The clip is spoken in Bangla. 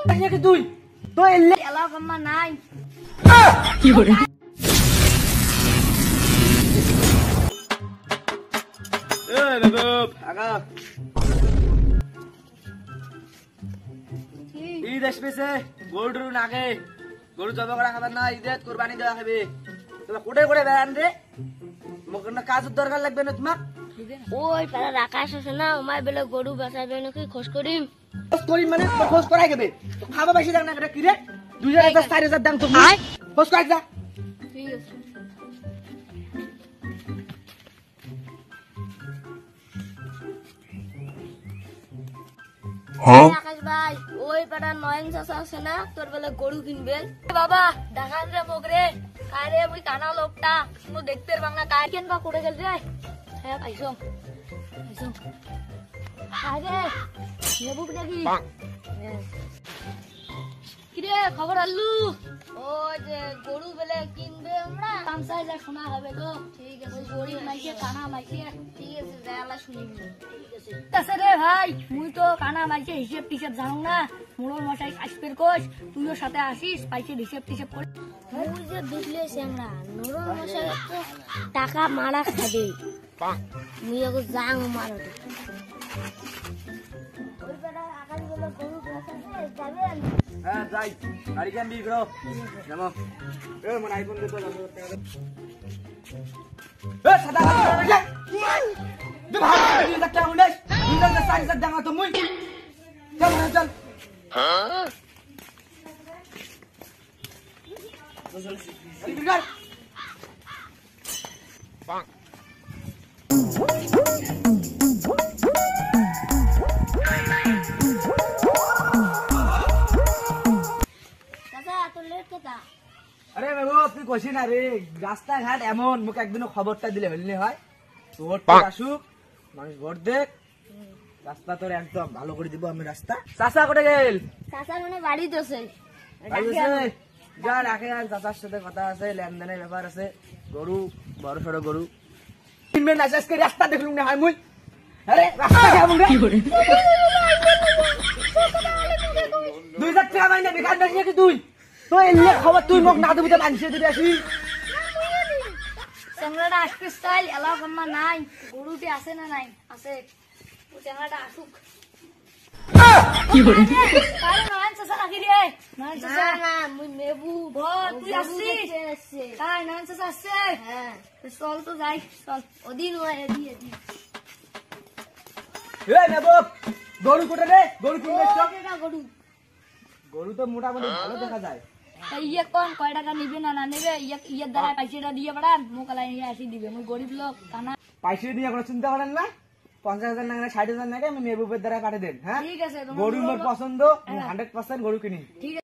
নাকি তুই তো এলে এলাও কাম্মা নাই কি করে ঈদ আসবে গরু নাগে গরু জব করা খাবার না ঈদের কোরবানি দেওয়া হবে তোমার কোটে কোটে বেড়ান রে কাজের দরকার লাগবে না তোমার ওই পাড়ার আকাশ আছে না ওমাই বেলে গরু বাঁচাবে নাকি খোঁজ করিম খোঁজ করিম মানে খোঁজ করাই গেবে খাবা বেশি দেখ না কি রে 2000 4000 দাম তুমি খোঁজ করাই যা ঠিক আছে আকাশ ভাই ওই পাড়ার নয়ন চাচা আছে না তোর বেলে গরু কিনবে বাবা দেখান রে মোগরে কারে ওই কানা লোকটা মু দেখতে বাংলা কার কেন বা করে গেল রে হ্যাঁ পাইছো পাইছো আরে নেবুক নাকি কিরে খবর আলু ও যে গরু বেলে কিনবে আমরা কামসাই যা শোনা হবে তো ঠিক আছে গরিব মাইকে কানা মাইকে ঠিক আছে যাইলা শুনিবি ঠিক আছে রে ভাই মুই তো কানা মাইকে হিসাব টিসাব জানো না মোড়ল মশাই আসবের কোষ তুইও সাথে আসিস পাইছে হিসাব টিসাব করে মুই যে দেখলে আমরা মোড়ল মশাই তো টাকা মারা খাবে মুই এগো জাং মারো ওই বেটা আকাশ বলে গরু বেচাছে যাবেন হ্যাঁ যাই গাড়ি কেন বিক্রি করো জানো এ মানে আইফোন দে তো এ সাদা গাড়ি দে ভাগ 2 টাকা উন্ডাই 2 টাকা 40 টাকা তো মুই চল না চল হ্যাঁ বিক্রি কর পাক আরে বাবু তুই কষি না রে রাস্তাঘাট এমন মুখ একদিনও খবরটা দিলে হইলে হয় ভোট আসুক মানুষ ভোট দেখ রাস্তা তোর একদম ভালো করে দিব আমি রাস্তা চাচা কোটে গেল চাচা মানে বাড়িতে আছে যা রাখে আর চাচার সাথে কথা আছে লেনদেনের ব্যাপার আছে গরু বড় সড়ো গরু কিনবেন না আজকে রাস্তা দেখলুম না হয় মুই আরে রাস্তা কেমন রে 2000 টাকা মাইনে বেকার বেশি নাকি তুই তো এলে খবর তুই মুখ না দেবুতে মানছে দিতে আসি চ্যাংড়াটা আসবে স্টাইল এলাও কাম্মা নাই গরুটি আছে না নাই আছে ও চ্যাংড়াটা আসুক কি করে আরে নয়ন চাচা রাখি রে নয়ন চাচা না মুই নেবু বল তুই আসছিস তাই নয়ন চাচা আসছে হ্যাঁ চল তো যাই চল ওদিন ওই এদি এ নেব গরু কোটে রে গরু কিনবে তো গরু গরু তো মোটামুটি ভালো দেখা যায় ইয়ে কোন কয় টাকা নিবে না না নেবে ইয়ে দ্বারা পয়সাটা দিয়ে পড়ান মোকালাই নিয়ে আসি দিবে মুই গরিব লোক কানা পয়সা দিয়ে কোনো চিন্তা করেন না 50,000 টাকা 60,000 টাকা আমি মেহবুবের দ্বারা কাটে দেন হ্যাঁ ঠিক আছে গরু মোর পছন্দ 100% গরু কিনি ঠিক